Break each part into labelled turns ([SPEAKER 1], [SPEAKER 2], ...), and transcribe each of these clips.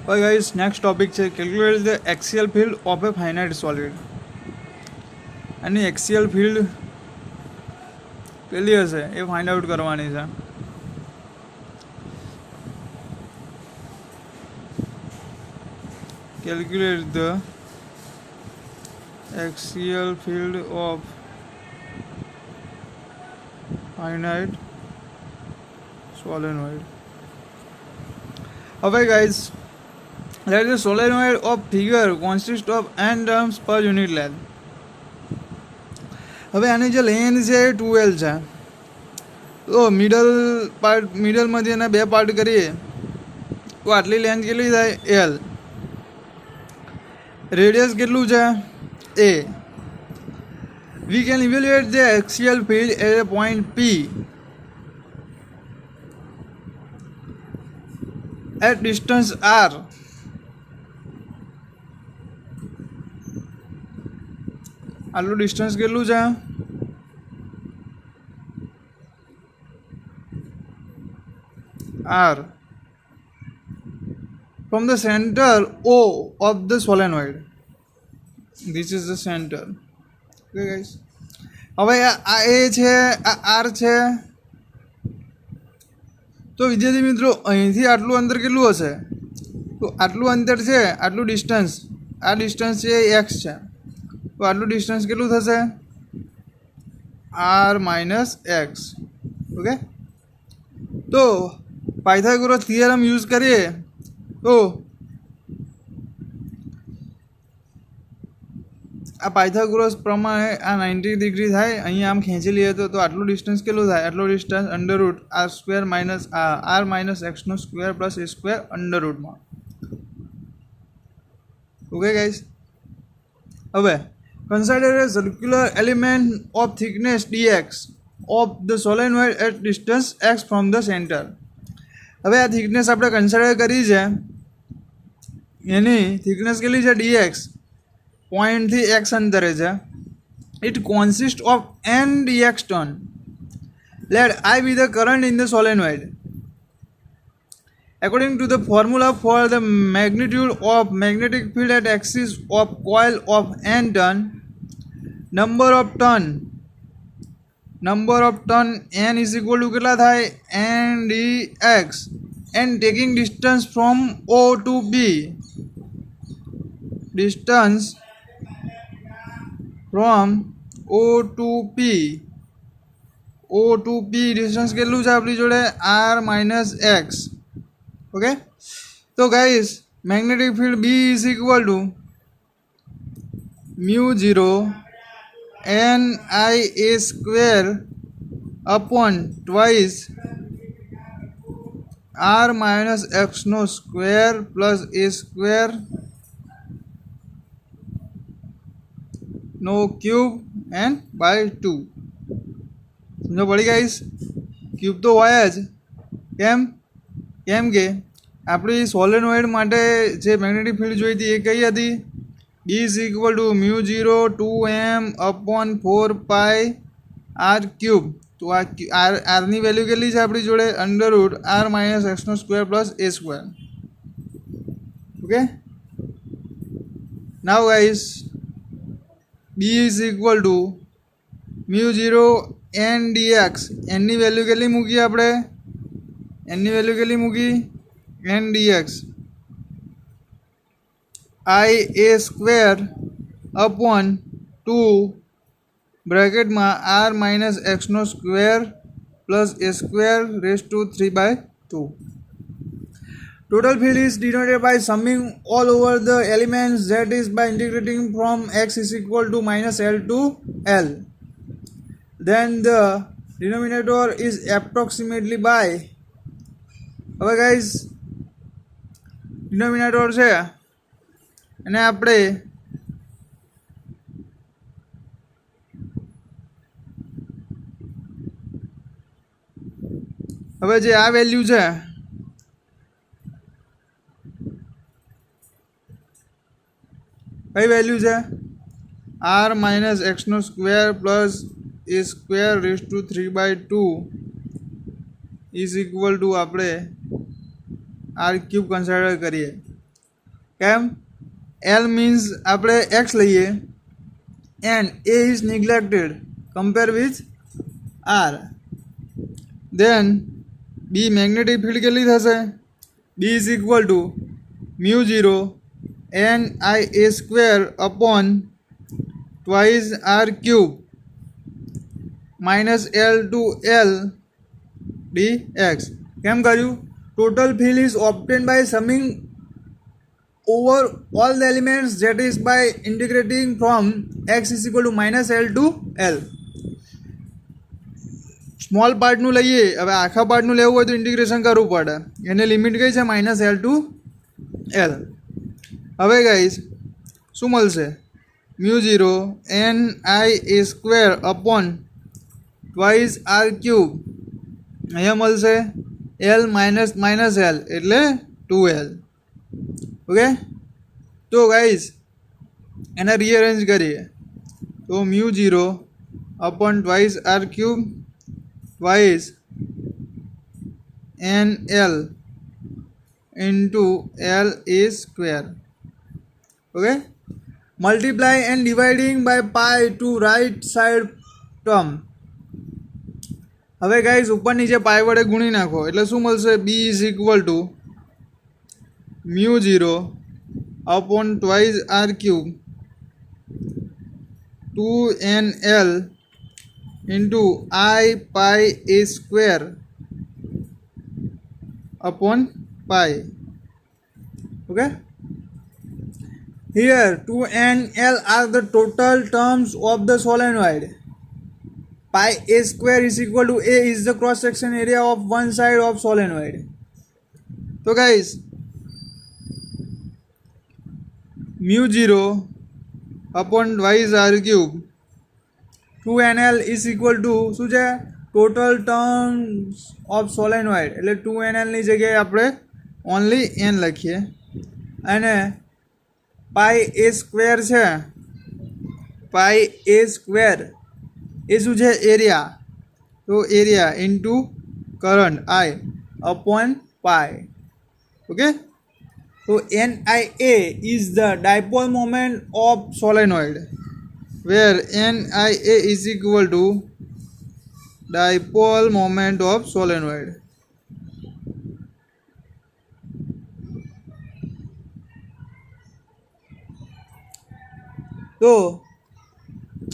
[SPEAKER 1] और guys next topic है calculate the axial field of a finite solid. Any axial field કેટલી હશે એ find out કરવાની છે। Calculate the axial field of finite solenoid. હવે guys let the solenoid of figure consist of n terms per unit length। હવે આની જે length છે એ 2L છે, તો મિડલમાંથી એના બે પાર્ટ કરીએ તો આટલી લેન્થ કેટલી થાય L। રેડિયસ કેટલું છે A। We can evaluate the axial field at a point P at distance R। આટલું ડિસ્ટન્સ કેટલું છે R from the center O of the solenoid। This is the center। Okay guys, હવે આ A છે, આ R છે, તો વિદ્યાર્થી મિત્રો અહીંથી આટલું અંતર કેટલું હશે? તો આટલું અંતર છે, આટલું ડિસ્ટન્સ, આ ડિસ્ટન્સ છે x છે, તો આટલું ડિસ્ટન્સ કેટલું થશે R માઇનસ એક્સ। ઓકે, તો પાયથાગોરસ થિયરમ યુઝ કરીએ તો આ પાયથાગોરસ પ્રમાણે આ 90 ડિગ્રી થાય। અહીંયા આમ ખેંચી લઈએ તો આટલું ડિસ્ટન્સ કેટલું થાય? આટલું distance under root r square minus r minus એક્સનો square plus a square under રૂટમાં। ઓકે ગાઈઝ, હવે consider a circular element of thickness dx of the solenoid at distance x from the center। હવે આ thickness આપણે consider કરી છે, એની thickness કેટલી છે dx, પોઈન્ટથી x અંતરે છે। It consist of n dx turn. Let I be the current in the solenoid। According to the formula for the magnitude of magnetic field at axis of coil of n turn, number of turn n is equal to કેટલા થાય n dx, and taking distance from O to B, distance from O to P distance કેટલું છે આપણી જોડે r minus x। Okay, તો guys magnetic field B is equal to mu 0 NIA square upon twice r minus x નો square plus a square નો cube and by 2। સમજો પડી guys? Cube તો હોય જ, કેમ કે આપણી સોલેનોઇડ માટે જે મેગ્નેટિક ફિલ્ડ જોઈતી એ કઈ હતી? B is equal to mu 0 2m upon 4 pi r cube. તો આ આરની વેલ્યુ કેટલી છે આપણી જોડે? અંડર રૂટ r માઇનસ એક્સનો square plus a square. Okay, now guys B is equal to mu 0 n dx। એની વેલ્યુ કેટલી મૂકી આપણે? એની વેલ્યુ કેટલી મૂકી? n dx I a square upon 2 બ્રેકેટમાં r માઇનસ એક્સનો square plus a square raise to 3/2। Total field is denoted by summing all over the elements, that is by integrating from x is equal to minus L to L. Then the denominator is approximately by, હવે guys denominator છે અને આપણે હવે જે આ value છે કઈ value છે? r માઇનસ એક્સનો square plus a square raise to 3/2 is equal to આપણે r ક્યુબ કન્સિડર કરીએ કેમ? એલ મીન્સ આપણે એક્સ લઈએ and a is neglected compare with r. Then B magnetic field કેટલી થશે? B is equal to mu 0 N I A square upon twice R cube minus L to L d x. કેમ કર્યું? Total field is obtained by summing over all the elements, that is by integrating from x is equal to minus L to L. Small પાર્ટનું લઈએ, હવે આખા પાર્ટનું લેવું હોય તો integration કરવું પડે. એને લિમિટ કઈ છે? Minus L to L. હવે ગાઈઝ શું મળશે? Mu 0 N I A square upon twice R cube. અહીંયા મળશે એલ માઇનસ માઇનસ એલ એટલે 2L. ઓકે, તો ગાઈઝ એને રીઅરેન્જ કરીએ તો mu 0 upon twice R cube twice N L into L A square. Okay, multiply and dividing by pi to right side term. હવે guys ઉપર નીચે pi વડે ગુણી નાખો એટલે શું મળશે? B is equal to mu 0 upon twice r cube 2nl into I pi a square upon pi. Okay, here 2nl are the total terms of the solenoid. Pi a square is equal to a is the cross section area of one side of solenoid. So guys, mu 0 upon twice R cube 2nl is equal to શું છે? Total terms of solenoid. એટલે 2nlની જગ્યાએ આપણે only N લખીએ અને પાઈ એ square છે. પાઈ એ square એ શું છે? એરિયા. તો area into current I upon pi. Okay, so NIA is the dipole moment of solenoid, where NIA is equal to dipole moment of solenoid. તો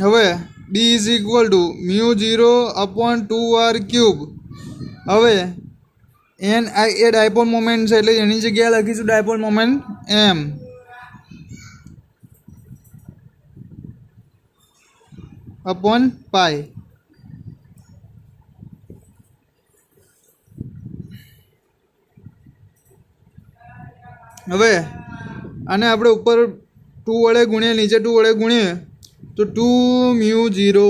[SPEAKER 1] હવે B is equal to mu 0 upon 2r cube. હવે N I A dipole moment છે એટલે એની જગ્યાએ લખીશું dipole moment M upon pi. હવે આને આપણે ઉપર 2 વડે ગુણીએ, નીચે 2 વડે ગુણીએ તો 2 mu 0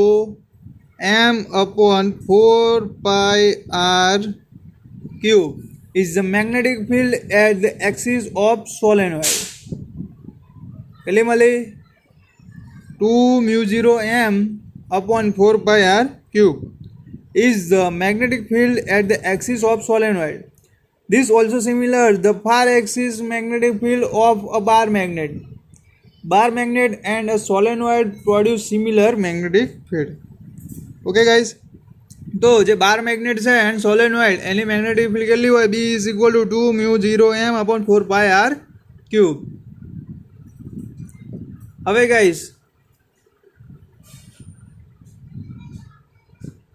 [SPEAKER 1] M upon 4 pi R cube is the magnetic field at the axis of solenoid. કેટલી મળી? 2 mu 0 m upon 4 pi r cube is the magnetic field at the axis of solenoid. This also similar the far axis magnetic field of a bar magnet. Bar magnet and a solenoid produce similar magnetic field. Okay guys, તો જે bar magnet છે and solenoid એની magnetic field કેટલી હોય? B is equal to 2 mu 0 M upon 4 pi R cube. હવે guys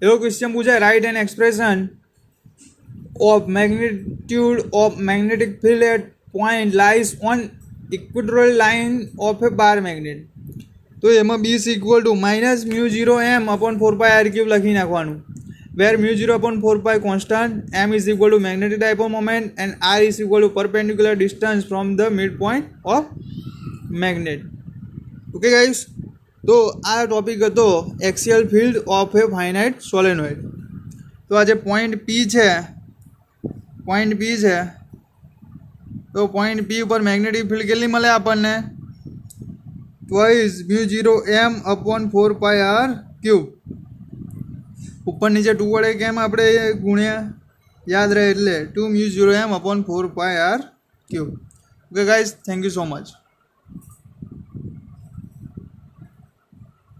[SPEAKER 1] એવો question પૂછાય, write an expression of magnitude of magnetic field at point lies on equatorial line of a bar magnet. તો એમાં B is equal to minus mu 0 M upon 4 pi R cube લખી નાખવાનું. where mu 0 upon 4 pi constant, m is equal to magnetic dipole moment and r is equal to perpendicular distance from the midpoint of magnet. Okay guys, તો આ topic હતો axial field of A finite solenoid. તો આ જે point P છે તો point P ઉપર magnetic field કેટલી મળે આપણને? ટ્વાઇસ મ્યુ 0 એમ અપોન 4 પાઈ આર ક્યુબ. ઉપર નીચે 2 વડે કેમ આપણે ગુણ્યા? યાદ રહે એટલે 2 mu 0 M upon 4 pi R cube. Okay guys, thank you so much.